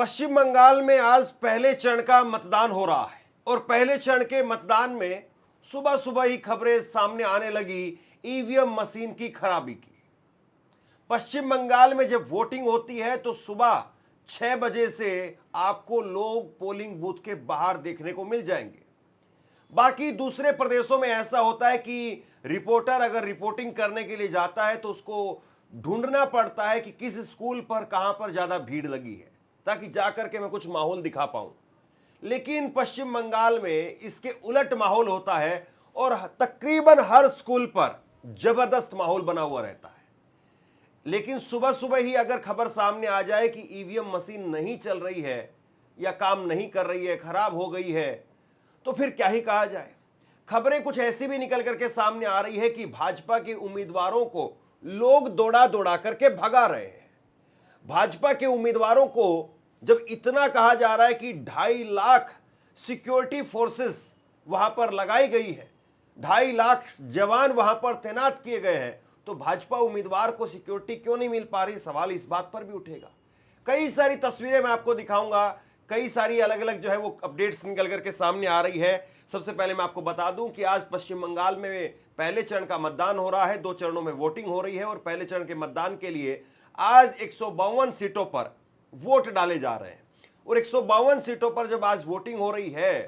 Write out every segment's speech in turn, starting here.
पश्चिम बंगाल में आज पहले चरण का मतदान हो रहा है और पहले चरण के मतदान में सुबह सुबह ही खबरें सामने आने लगी ईवीएम मशीन की खराबी की। पश्चिम बंगाल में जब वोटिंग होती है तो सुबह 6 बजे से आपको लोग पोलिंग बूथ के बाहर देखने को मिल जाएंगे। बाकी दूसरे प्रदेशों में ऐसा होता है कि रिपोर्टर अगर रिपोर्टिंग करने के लिए जाता है तो उसको ढूंढना पड़ता है कि किस स्कूल पर कहां पर ज्यादा भीड़ लगी है ताकि जाकर के मैं कुछ माहौल दिखा पाऊं। लेकिन पश्चिम बंगाल में इसके उलट माहौल होता है और तकरीबन हर स्कूल पर जबरदस्त माहौल बना हुआ रहता है। लेकिन सुबह सुबह ही अगर खबर सामने आ जाए कि ईवीएम मशीन नहीं चल रही है या काम नहीं कर रही है, खराब हो गई है, तो फिर क्या ही कहा जाए। खबरें कुछ ऐसी भी निकल करके सामने आ रही है कि भाजपा के उम्मीदवारों को लोग दौड़ा दौड़ा करके भगा रहे हैं। भाजपा के उम्मीदवारों को जब इतना कहा जा रहा है कि 2.5 लाख सिक्योरिटी फोर्सेस वहां पर लगाई गई है, 2.5 लाख जवान वहां पर तैनात किए गए हैं, तो भाजपा उम्मीदवार को सिक्योरिटी क्यों नहीं मिल पा रही, सवाल इस बात पर भी उठेगा। कई सारी तस्वीरें मैं आपको दिखाऊंगा, कई सारी अलग अलग जो है वो अपडेट्स निकल करके सामने आ रही है। सबसे पहले मैं आपको बता दूं कि आज पश्चिम बंगाल में पहले चरण का मतदान हो रहा है, 2 चरणों में वोटिंग हो रही है और पहले चरण के मतदान के लिए आज 152 सीटों पर वोट डाले जा रहे हैं। और 152 सीटों पर जब आज वोटिंग हो रही है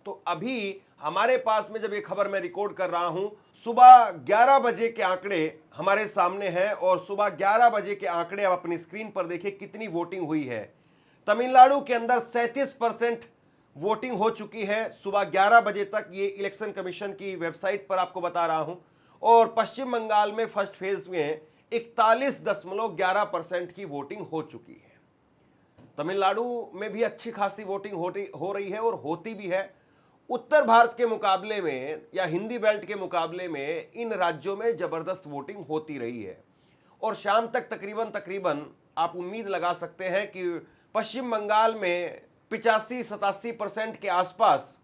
तो अभी हमारे पास में जब ये खबर मैं रिकॉर्ड कर रहा हूं, सुबह 11 बजे के आंकड़े हमारे सामने हैं और सुबह 11 बजे के आंकड़े आप अपनी स्क्रीन पर देखिए कितनी वोटिंग हुई है। तमिलनाडु के अंदर 37% वोटिंग हो चुकी है सुबह 11 बजे तक, ये इलेक्शन कमीशन की वेबसाइट पर आपको बता रहा हूं। और पश्चिम बंगाल में फर्स्ट फेज में 41.11% की वोटिंग हो चुकी है। तमिलनाडु में भी अच्छी खासी वोटिंग हो रही है और होती भी है। उत्तर भारत के मुकाबले में या हिंदी बेल्ट के मुकाबले में इन राज्यों में जबरदस्त वोटिंग होती रही है और शाम तक तकरीबन आप उम्मीद लगा सकते हैं कि पश्चिम बंगाल में 85-87% के आसपास,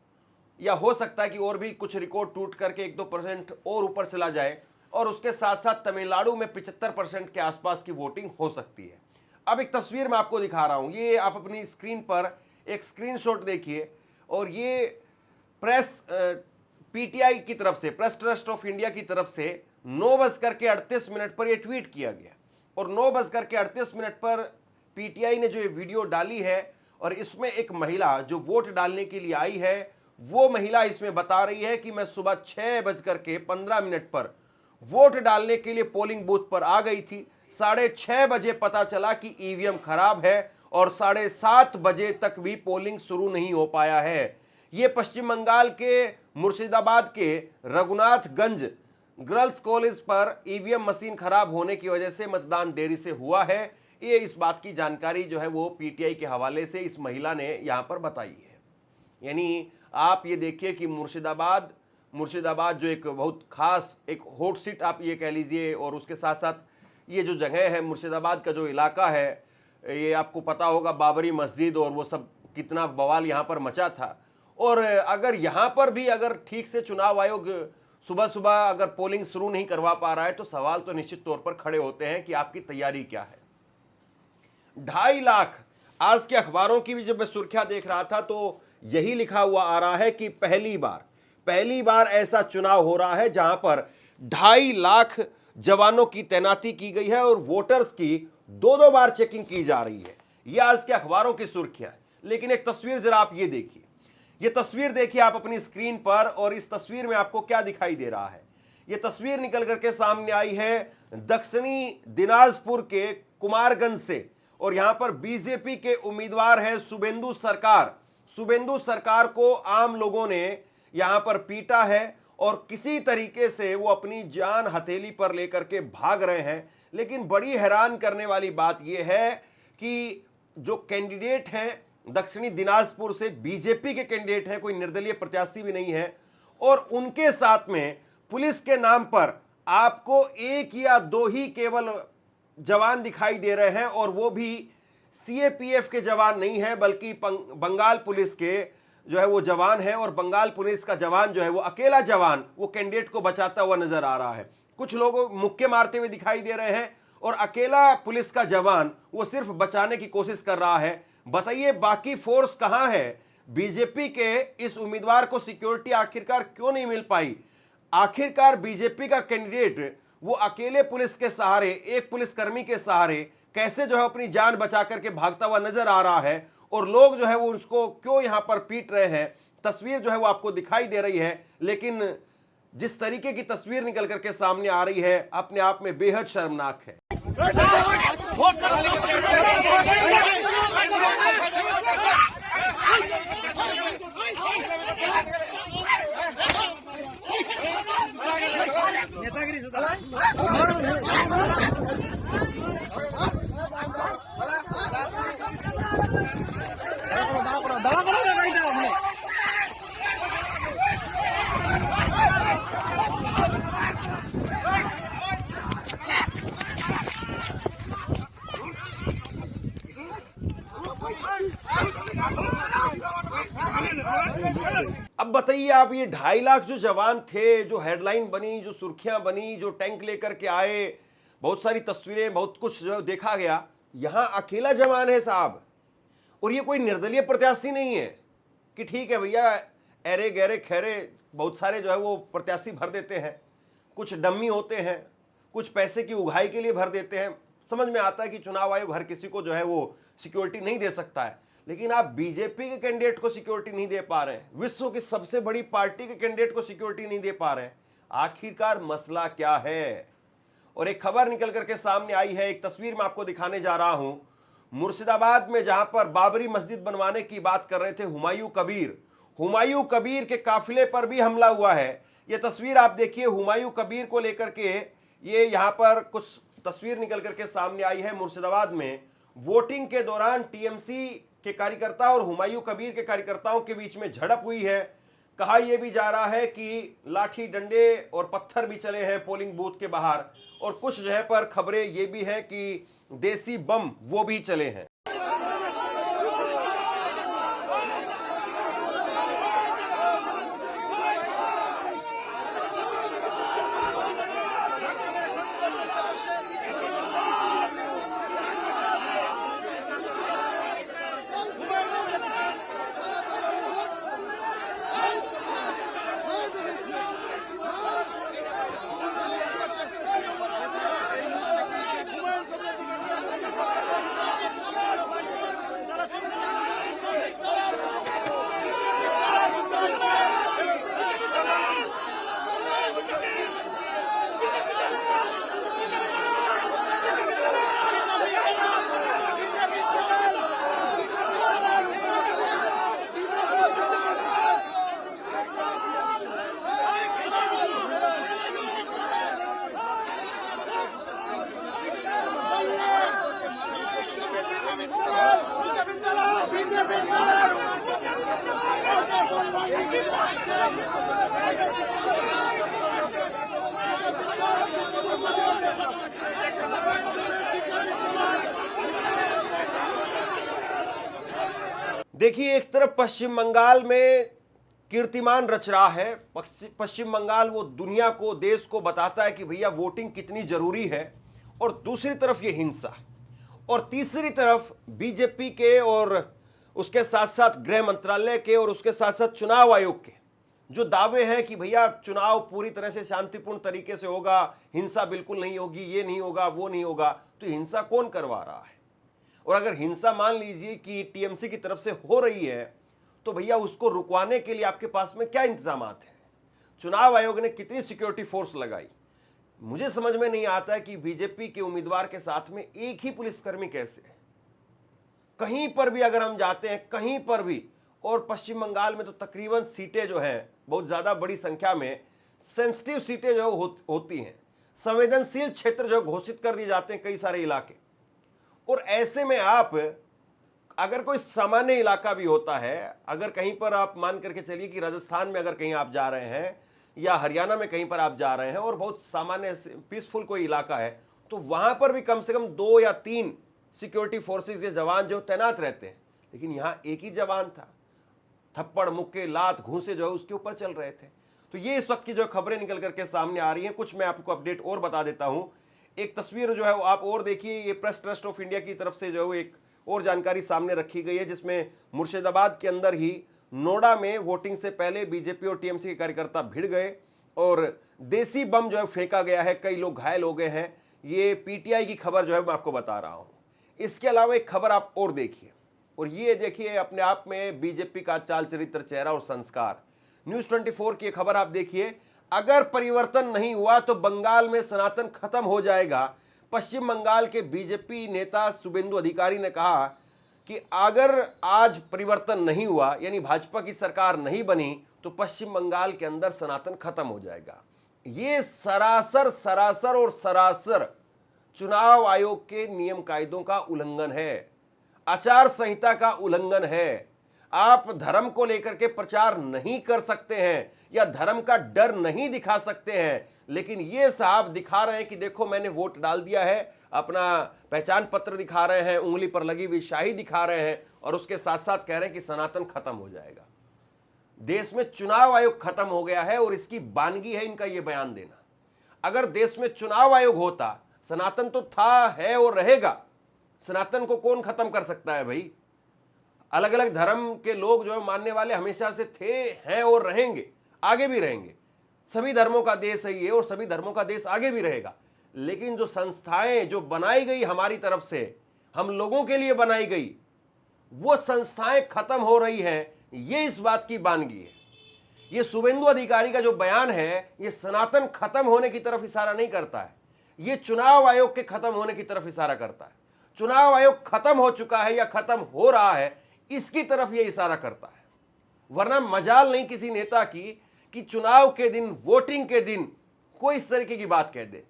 या हो सकता है कि और भी कुछ रिकॉर्ड टूट करके 1-2% और ऊपर चला जाए, और उसके साथ साथ तमिलनाडु में 75% के आसपास की वोटिंग हो सकती है। अब एक तस्वीर मैं आपको दिखा रहा हूं, ये आप अपनी स्क्रीन पर एक स्क्रीनशॉट देखिए और ये प्रेस पीटीआई की तरफ से, प्रेस ट्रस्ट ऑफ इंडिया की तरफ से 9:38 पर यह ट्वीट किया गया और 9:38 पर पीटीआई ने जो ये वीडियो डाली है और इसमें एक महिला जो वोट डालने के लिए आई है, वो महिला इसमें बता रही है कि मैं सुबह 6:15 पर वोट डालने के लिए पोलिंग बूथ पर आ गई थी। 6:30 बजे पता चला कि ईवीएम खराब है और 7:30 बजे तक भी पोलिंग शुरू नहीं हो पाया है। ये पश्चिम बंगाल के मुर्शिदाबाद के रघुनाथगंज गर्ल्स कॉलेज पर ईवीएम मशीन खराब होने की वजह से मतदान देरी से हुआ है। ये इस बात की जानकारी जो है वो पीटीआई के हवाले से इस महिला ने यहां पर बताई है। यानी आप ये देखिए कि मुर्शिदाबाद जो एक बहुत खास एक हॉट सीट आप ये कह लीजिए, और उसके साथ साथ ये जो जगह है मुर्शिदाबाद का जो इलाका है, ये आपको पता होगा बाबरी मस्जिद और वो सब कितना बवाल यहाँ पर मचा था। और अगर यहाँ पर भी अगर ठीक से चुनाव आयोग सुबह सुबह अगर पोलिंग शुरू नहीं करवा पा रहा है तो सवाल तो निश्चित तौर पर खड़े होते हैं कि आपकी तैयारी क्या है। 2.5 लाख, आज के अखबारों की भी जब मैं सुर्खियां देख रहा था तो यही लिखा हुआ आ रहा है कि पहली बार ऐसा चुनाव हो रहा है जहां पर 2.5 लाख जवानों की तैनाती की गई है और वोटर्स की 2-2 बार चेकिंग की जा रही है। यह आज के अखबारों की सुर्खियां है। लेकिन एक तस्वीर जरा आप ये देखिए, ये तस्वीर देखिए आप अपनी स्क्रीन पर, और इस तस्वीर में आपको क्या दिखाई दे रहा है। यह तस्वीर निकल करके सामने आई है दक्षिणी दिनाजपुर के कुमारगंज से, और यहां पर बीजेपी के उम्मीदवार हैं शुभेंदु सरकार को आम लोगों ने यहां पर पीटा है और किसी तरीके से वो अपनी जान हथेली पर लेकर के भाग रहे हैं। लेकिन बड़ी हैरान करने वाली बात यह है कि जो कैंडिडेट हैं दक्षिणी दिनाजपुर से, बीजेपी के कैंडिडेट हैं, कोई निर्दलीय प्रत्याशी भी नहीं है, और उनके साथ में पुलिस के नाम पर आपको 1 या 2 ही केवल जवान दिखाई दे रहे हैं, और वो भी सीएपीएफ के जवान नहीं है बल्कि बंगाल पुलिस के जो है वो जवान है। और बंगाल पुलिस का जवान जो है वो अकेला जवान वो कैंडिडेट को बचाता हुआ नजर आ रहा है। कुछ लोग मुक्के मारते हुए दिखाई दे रहे हैं और अकेला पुलिस का जवान वो सिर्फ बचाने की कोशिश कर रहा है। बताइए बाकी फोर्स कहां है? बीजेपी के इस उम्मीदवार को सिक्योरिटी आखिरकार क्यों नहीं मिल पाई? आखिरकार बीजेपी का कैंडिडेट वो अकेले पुलिस के सहारे, एक पुलिसकर्मी के सहारे कैसे जो है अपनी जान बचा करके भागता हुआ नजर आ रहा है, और लोग जो है वो उसको क्यों यहां पर पीट रहे हैं? तस्वीर जो है वो आपको दिखाई दे रही है, लेकिन जिस तरीके की तस्वीर निकल करके सामने आ रही है अपने आप में बेहद शर्मनाक है। अब बताइए आप, ये 2.5 लाख जो जवान थे, जो हेडलाइन बनी, जो सुर्खियां बनी, जो टैंक लेकर के आए, बहुत सारी तस्वीरें, बहुत कुछ जो देखा गया, यहां अकेला जवान है साहब। और ये कोई निर्दलीय प्रत्याशी नहीं है कि ठीक है भैया अरे गहरे खैरे बहुत सारे जो है वो प्रत्याशी भर देते हैं, कुछ डम्मी होते हैं, कुछ पैसे की उगाही के लिए भर देते हैं। समझ में आता है कि चुनाव आयोग हर किसी को जो है वो सिक्योरिटी नहीं दे सकता है, लेकिन आप बीजेपी के कैंडिडेट को सिक्योरिटी नहीं दे पा रहे हैं, विश्व की सबसे बड़ी पार्टी के कैंडिडेट को सिक्योरिटी नहीं दे पा रहे हैं। आखिरकार मसला क्या है? और एक खबर निकल करके सामने आई है, एक तस्वीर मैं आपको दिखाने जा रहा हूं, मुर्शिदाबाद में जहां पर बाबरी मस्जिद बनवाने की बात कर रहे थे हुमायूं कबीर के काफिले पर भी हमला हुआ है। यह तस्वीर आप देखिए, हुमायूं कबीर को लेकर के ये यहां पर कुछ तस्वीर निकल करके सामने आई है। मुर्शिदाबाद में वोटिंग के दौरान टीएमसी के कार्यकर्ता और हुमायूं कबीर के कार्यकर्ताओं के बीच में झड़प हुई है। कहा यह भी जा रहा है कि लाठी डंडे और पत्थर भी चले हैं पोलिंग बूथ के बाहर, और कुछ जगह पर खबरें ये भी हैं कि देसी बम वो भी चले हैं। देखिए, एक तरफ पश्चिम बंगाल में कीर्तिमान रच रहा है। पश्चिम बंगाल वो दुनिया को, देश को बताता है कि भैया वोटिंग कितनी जरूरी है, और दूसरी तरफ ये हिंसा, और तीसरी तरफ बीजेपी के और उसके साथ साथ गृह मंत्रालय के और उसके साथ साथ चुनाव आयोग के जो दावे हैं कि भैया चुनाव पूरी तरह से शांतिपूर्ण तरीके से होगा, हिंसा बिल्कुल नहीं होगी, ये नहीं होगा, वो नहीं होगा। तो हिंसा कौन करवा रहा है? और अगर हिंसा मान लीजिए कि टीएमसी की तरफ से हो रही है, तो भैया उसको रुकवाने के लिए आपके पास में क्या इंतजामात हैं? चुनाव आयोग ने कितनी सिक्योरिटी फोर्स लगाई? मुझे समझ में नहीं आता है कि बीजेपी के उम्मीदवार के साथ में एक ही पुलिसकर्मी कैसे है। कहीं पर भी अगर हम जाते हैं, कहीं पर भी, और पश्चिम बंगाल में तो तकरीबन सीटें जो हैं बहुत ज्यादा बड़ी संख्या में सेंसिटिव सीटें जो होती हैं, संवेदनशील क्षेत्र जो घोषित कर दिए जाते हैं कई सारे इलाके। और ऐसे में आप अगर कोई सामान्य इलाका भी होता है, अगर कहीं पर आप मान करके चलिए कि राजस्थान में अगर कहीं आप जा रहे हैं या हरियाणा में कहीं पर आप जा रहे हैं और बहुत सामान्य पीसफुल कोई इलाका है, तो वहां पर भी कम से कम 2 या 3 सिक्योरिटी फोर्सेस के जवान जो तैनात रहते हैं। लेकिन यहां एक ही जवान था, थप्पड़ मुक्के लात घूंसे जो है उसके ऊपर चल रहे थे। तो ये इस वक्त की जो खबरें निकल करके सामने आ रही हैं, कुछ मैं आपको अपडेट और बता देता हूं। एक तस्वीर जो है वो आप और देखिए, ये प्रेस ट्रस्ट ऑफ इंडिया की तरफ से जो है एक और जानकारी सामने रखी गई है, जिसमें मुर्शिदाबाद के अंदर ही नोएडा में वोटिंग से पहले बीजेपी और टीएमसी के कार्यकर्ता भिड़ गए और देसी बम जो है फेंका गया है, कई लोग घायल हो गए हैं। ये पीटीआई की खबर जो है मैं आपको बता रहा हूं। इसके अलावा एक खबर आप और देखिए, और ये देखिए अपने आप में बीजेपी का चाल चरित्र, चेहरा और संस्कार। न्यूज 24 की खबर आप देखिए, अगर परिवर्तन नहीं हुआ तो बंगाल में सनातन खत्म हो जाएगा। पश्चिम बंगाल के बीजेपी नेता शुभेंदु अधिकारी ने कहा कि अगर आज परिवर्तन नहीं हुआ, यानी भाजपा की सरकार नहीं बनी, तो पश्चिम बंगाल के अंदर सनातन खत्म हो जाएगा। ये सरासर और सरासर चुनाव आयोग के नियम कायदों का उल्लंघन है, आचार संहिता का उल्लंघन है। आप धर्म को लेकर के प्रचार नहीं कर सकते हैं या धर्म का डर नहीं दिखा सकते हैं, लेकिन ये साहब दिखा रहे हैं कि देखो मैंने वोट डाल दिया है, अपना पहचान पत्र दिखा रहे हैं, उंगली पर लगी हुई शाही दिखा रहे हैं, और उसके साथ साथ कह रहे हैं कि सनातन खत्म हो जाएगा। देश में चुनाव आयोग खत्म हो गया है और इसकी वानगी है इनका ये बयान देना। अगर देश में चुनाव आयोग होता, सनातन तो था, है और रहेगा। सनातन को कौन खत्म कर सकता है भाई? अलग अलग धर्म के लोग जो है मानने वाले हमेशा से थे, हैं और रहेंगे, आगे भी रहेंगे। सभी धर्मों का देश है ये, और सभी धर्मों का देश आगे भी रहेगा। लेकिन जो संस्थाएं जो बनाई गई हमारी तरफ से, हम लोगों के लिए बनाई गई, वो संस्थाएं खत्म हो रही हैं, ये इस बात की वानगी है। ये शुभेंदु अधिकारी का जो बयान है, ये सनातन खत्म होने की तरफ इशारा नहीं करता है, ये चुनाव आयोग के खत्म होने की तरफ इशारा करता है। चुनाव आयोग खत्म हो चुका है या खत्म हो रहा है, इसकी तरफ ये इशारा करता है। वरना मजाल नहीं किसी नेता की कि चुनाव के दिन, वोटिंग के दिन कोई इस तरीके की बात कह दे।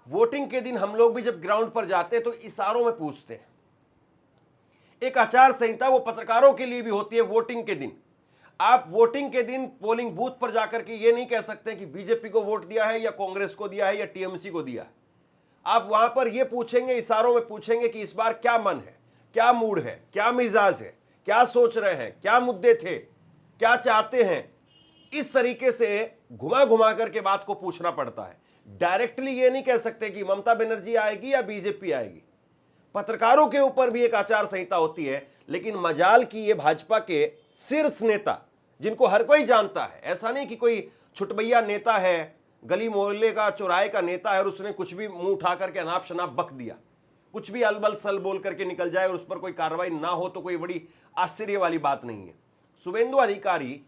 वोटिंग के दिन हम लोग भी जब ग्राउंड पर जाते हैं तो इशारों में पूछते हैं। एक आचार संहिता वो पत्रकारों के लिए भी होती है। वोटिंग के दिन आप वोटिंग के दिन पोलिंग बूथ पर जाकर के ये नहीं कह सकते कि बीजेपी को वोट दिया है या कांग्रेस को दिया है या टीएमसी को दिया है। आप वहां पर ये पूछेंगे, इशारों में पूछेंगे कि इस बार क्या मन है, क्या मूड है, क्या मिजाज है, क्या सोच रहे हैं, क्या मुद्दे थे, क्या चाहते हैं। इस तरीके से घुमा घुमा करके बात को पूछना पड़ता है। डायरेक्टली ये नहीं कह सकते कि ममता बनर्जी आएगी या बीजेपी आएगी। पत्रकारों के ऊपर भी एक आचार संहिता होती है। लेकिन मजाल की ये भाजपा के शीर्ष नेता, जिनको हर कोई जानता है, ऐसा नहीं कि कोई छुटभैया नेता है, गली मोहल्ले का, चौराहे का नेता है और उसने कुछ भी मुंह उठा करके अनाप शनाप बक दिया, कुछ भी अलबल सल बोल करके निकल जाए और उस पर कोई कार्रवाई ना हो तो कोई बड़ी आश्चर्य वाली बात नहीं है। शुभेंदु अधिकारी,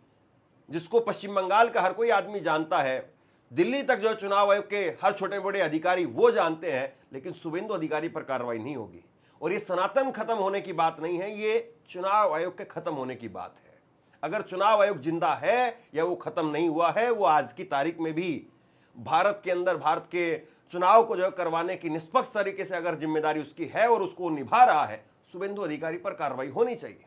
जिसको पश्चिम बंगाल का हर कोई आदमी जानता है, दिल्ली तक जो चुनाव आयोग के हर छोटे बड़े अधिकारी वो जानते हैं, लेकिन शुभेंदु अधिकारी पर कार्रवाई नहीं होगी। और ये सनातन खत्म होने की बात नहीं है, ये चुनाव आयोग के खत्म होने की बात है। अगर चुनाव आयोग जिंदा है या वो खत्म नहीं हुआ है, वो आज की तारीख में भी भारत के अंदर, भारत के चुनाव को जो करवाने की निष्पक्ष तरीके से अगर जिम्मेदारी उसकी है और उसको निभा रहा है, शुभेंदु अधिकारी पर कार्रवाई होनी चाहिए।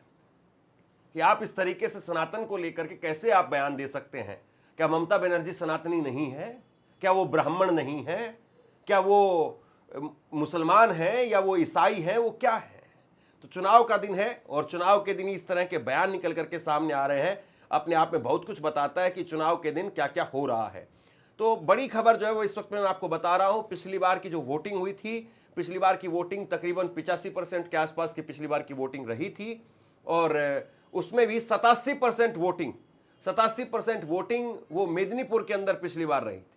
कि आप इस तरीके से सनातन को लेकर के कैसे आप बयान दे सकते हैं? क्या ममता बनर्जी सनातनी नहीं है? क्या वो ब्राह्मण नहीं है? क्या वो मुसलमान है या वो ईसाई है? वो क्या है? तो चुनाव का दिन है और चुनाव के दिन इस तरह के बयान निकल करके सामने आ रहे हैं, अपने आप में बहुत कुछ बताता है कि चुनाव के दिन क्या क्या हो रहा है। तो बड़ी खबर जो है वो इस वक्त मैं आपको बता रहा हूं। पिछली बार की जो वोटिंग हुई थी, पिछली बार की वोटिंग तकरीबन 85% के आसपास की पिछली बार की वोटिंग रही थी, और उसमें भी 87% वोटिंग वो मेदिनीपुर के अंदर पिछली बार रही थी।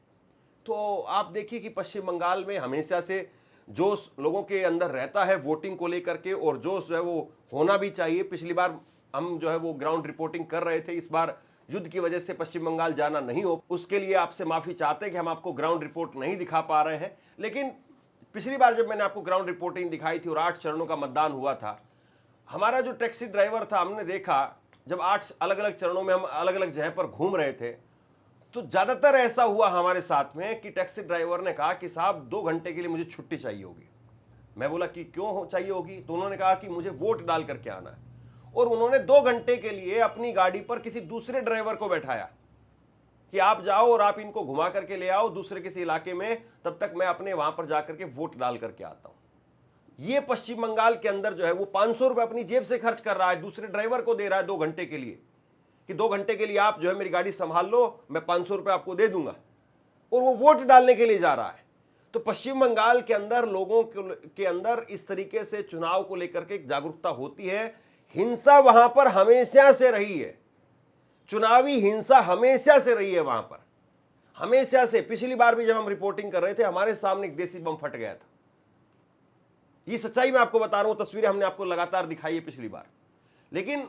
तो आप देखिए कि पश्चिम बंगाल में हमेशा से जोश लोगों के अंदर रहता है वोटिंग को लेकर के, और जोश जो है वो होना भी चाहिए। पिछली बार हम जो है वो ग्राउंड रिपोर्टिंग कर रहे थे, इस बार युद्ध की वजह से पश्चिम बंगाल जाना नहीं हो, उसके लिए आपसे माफी चाहते हैं कि हम आपको ग्राउंड रिपोर्ट नहीं दिखा पा रहे हैं। लेकिन पिछली बार जब मैंने आपको ग्राउंड रिपोर्टिंग दिखाई थी और 8 चरणों का मतदान हुआ था, हमारा जो टैक्सी ड्राइवर था, हमने देखा जब 8 अलग अलग चरणों में हम अलग अलग जगह पर घूम रहे थे, तो ज्यादातर ऐसा हुआ हमारे साथ में कि टैक्सी ड्राइवर ने कहा कि साहब 2 घंटे के लिए मुझे छुट्टी चाहिए होगी। मैं बोला कि क्यों चाहिए होगी? तो उन्होंने कहा कि मुझे वोट डाल करके आना है। और उन्होंने 2 घंटे के लिए अपनी गाड़ी पर किसी दूसरे ड्राइवर को बैठाया कि आप जाओ और आप इनको घुमा करके ले आओ दूसरे किसी इलाके में, तब तक मैं अपने वहां पर जाकर के वोट डाल करके आता हूं। ये पश्चिम बंगाल के अंदर जो है वो 500 रुपए अपनी जेब से खर्च कर रहा है, दूसरे ड्राइवर को दे रहा है 2 घंटे के लिए, कि 2 घंटे के लिए आप जो है मेरी गाड़ी संभाल लो, मैं 500 रुपए आपको दे दूंगा, और वो वोट डालने के लिए जा रहा है। तो पश्चिम बंगाल के अंदर लोगों के अंदर इस तरीके से चुनाव को लेकर के एक जागरूकता होती है। हिंसा वहां पर हमेशा से रही है, चुनावी हिंसा हमेशा से रही है वहां पर, हमेशा से। पिछली बार भी जब हम रिपोर्टिंग कर रहे थे, हमारे सामने एक देसी बम फट गया था। ये सच्चाई मैं आपको बता रहा हूं, तस्वीरें हमने आपको लगातार दिखाई है पिछली बार। लेकिन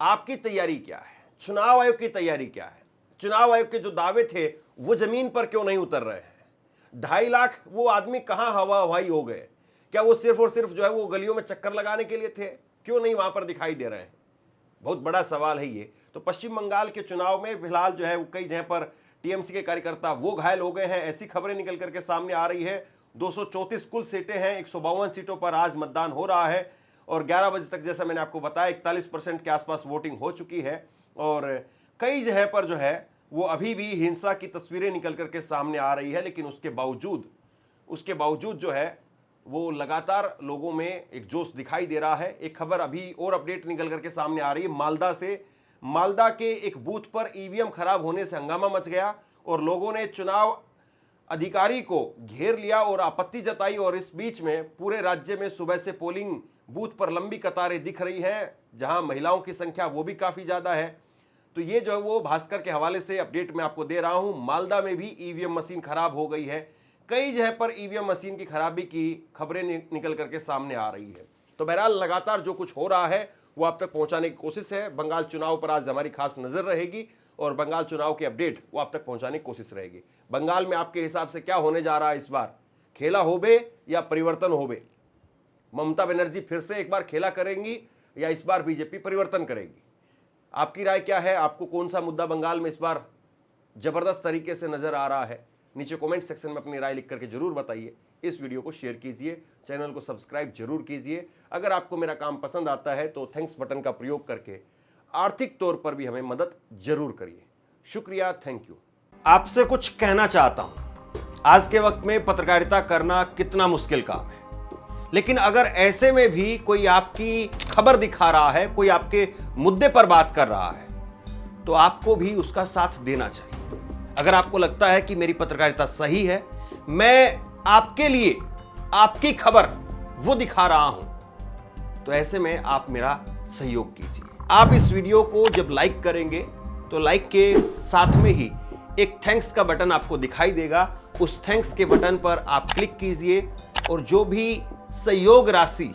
आपकी तैयारी क्या है, चुनाव आयोग की तैयारी क्या है, चुनाव आयोग के जो दावे थे वो जमीन पर क्यों नहीं उतर रहे हैं? 2.5 लाख वो आदमी कहां हवा हवाई हो गए? क्या वो सिर्फ और सिर्फ जो है वो गलियों में चक्कर लगाने के लिए थे? क्यों नहीं वहां पर दिखाई दे रहे हैं? बहुत बड़ा सवाल है ये। तो पश्चिम बंगाल के चुनाव में फिलहाल जो है वो कई जगह पर टीएमसी के कार्यकर्ता वो घायल हो गए हैं, ऐसी खबरें निकल करके सामने आ रही है। 234 कुल सीटें हैं, 152 सीटों पर आज मतदान हो रहा है और 11 बजे तक जैसा मैंने आपको बताया 41% के आसपास वोटिंग हो चुकी है। और कई जगह पर जो है वो अभी भी हिंसा की तस्वीरें निकल करके सामने आ रही है, लेकिन उसके बावजूद जो है वो लगातार लोगों में एक जोश दिखाई दे रहा है। एक खबर अभी और अपडेट निकल करके सामने आ रही है मालदा से। मालदा के एक बूथ पर ईवीएम खराब होने से हंगामा मच गया और लोगों ने चुनाव अधिकारी को घेर लिया और आपत्ति जताई। और इस बीच में पूरे राज्य में सुबह से पोलिंग बूथ पर लंबी कतारें दिख रही हैं, जहां महिलाओं की संख्या वो भी काफी ज्यादा है। तो ये जो है वो भास्कर के हवाले से अपडेट मैं आपको दे रहा हूं। मालदा में भी ईवीएम मशीन खराब हो गई है, कई जगह पर ईवीएम मशीन की खराबी की खबरें निकल करके सामने आ रही है। तो बहरहाल लगातार जो कुछ हो रहा है वो आप तक पहुंचाने की कोशिश है। बंगाल चुनाव पर आज हमारी खास नजर रहेगी और बंगाल चुनाव के अपडेट वो आप तक पहुंचाने की कोशिश रहेगी। बंगाल में आपके हिसाब से क्या होने जा रहा है इस बार? खेला होबे या परिवर्तन होबे? ममता बनर्जी फिर से एक बार खेला करेंगी या इस बार बीजेपी परिवर्तन करेगी? आपकी राय क्या है? आपको कौन सा मुद्दा बंगाल में इस बार जबरदस्त तरीके से नजर आ रहा है? नीचे कमेंट सेक्शन में अपनी राय लिख करके जरूर बताइए। इस वीडियो को शेयर कीजिए, चैनल को सब्सक्राइब जरूर कीजिए। अगर आपको मेरा काम पसंद आता है तो थैंक्स बटन का प्रयोग करके आर्थिक तौर पर भी हमें मदद जरूर करिए। शुक्रिया, थैंक यू। आपसे कुछ कहना चाहता हूं। आज के वक्त में पत्रकारिता करना कितना मुश्किल काम है, लेकिन अगर ऐसे में भी कोई आपकी खबर दिखा रहा है, कोई आपके मुद्दे पर बात कर रहा है, तो आपको भी उसका साथ देना चाहिए। अगर आपको लगता है कि मेरी पत्रकारिता सही है, मैं आपके लिए आपकी खबर वो दिखा रहा हूं, तो ऐसे में आप मेरा सहयोग कीजिए। आप इस वीडियो को जब लाइक करेंगे तो लाइक के साथ में ही एक थैंक्स का बटन आपको दिखाई देगा। उस थैंक्स के बटन पर आप क्लिक कीजिए और जो भी सहयोग राशि